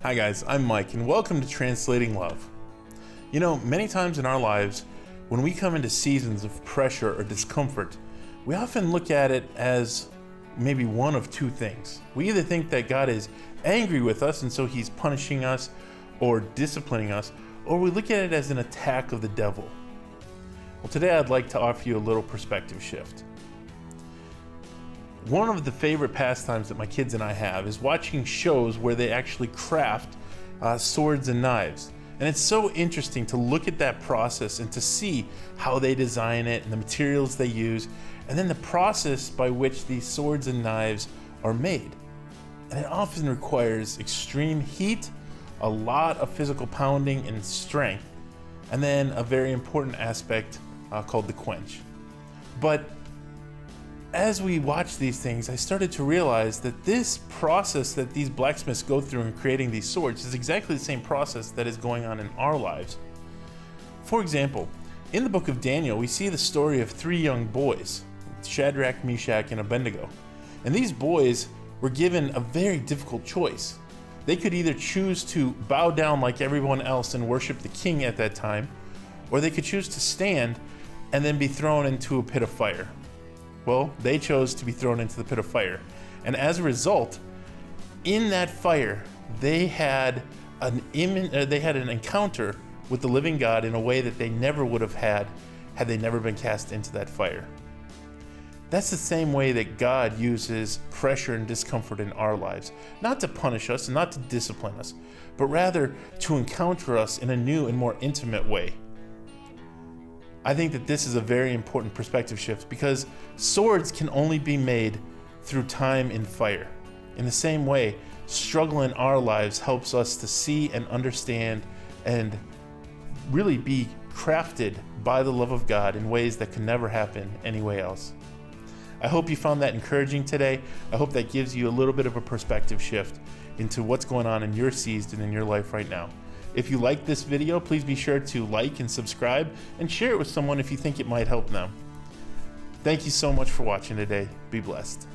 Hi guys, I'm Mike and welcome to Translating Love. You know, many times in our lives, when we come into seasons of pressure or discomfort, we often look at it as maybe one of two things. We either think that God is angry with us and so he's punishing us or disciplining us, or we look at it as an attack of the devil. Well, today I'd like to offer you a little perspective shift. One of the favorite pastimes that my kids and I have is watching shows where they actually craft swords and knives. And it's so interesting to look at that process and to see how they design it and the materials they use, and then the process by which these swords and knives are made. And it often requires extreme heat, a lot of physical pounding and strength, and then a very important aspect called the quench. But as we watch these things, I started to realize that this process that these blacksmiths go through in creating these swords is exactly the same process that is going on in our lives. For example, in the book of Daniel, we see the story of three young boys, Shadrach, Meshach, and Abednego. And these boys were given a very difficult choice. They could either choose to bow down like everyone else and worship the king at that time, or they could choose to stand and then be thrown into a pit of fire. Well, they chose to be thrown into the pit of fire. And as a result, in that fire, they had an encounter with the living God in a way that they never would have had they never been cast into that fire. That's the same way that God uses pressure and discomfort in our lives, not to punish us and not to discipline us, but rather to encounter us in a new and more intimate way. I think that this is a very important perspective shift because swords can only be made through time in fire. In the same way, struggle in our lives helps us to see and understand and really be crafted by the love of God in ways that can never happen anywhere else. I hope you found that encouraging today. I hope that gives you a little bit of a perspective shift into what's going on in your season in your life right now. If you like this video, please be sure to like and subscribe and share it with someone if you think it might help them. Thank you so much for watching today. Be blessed.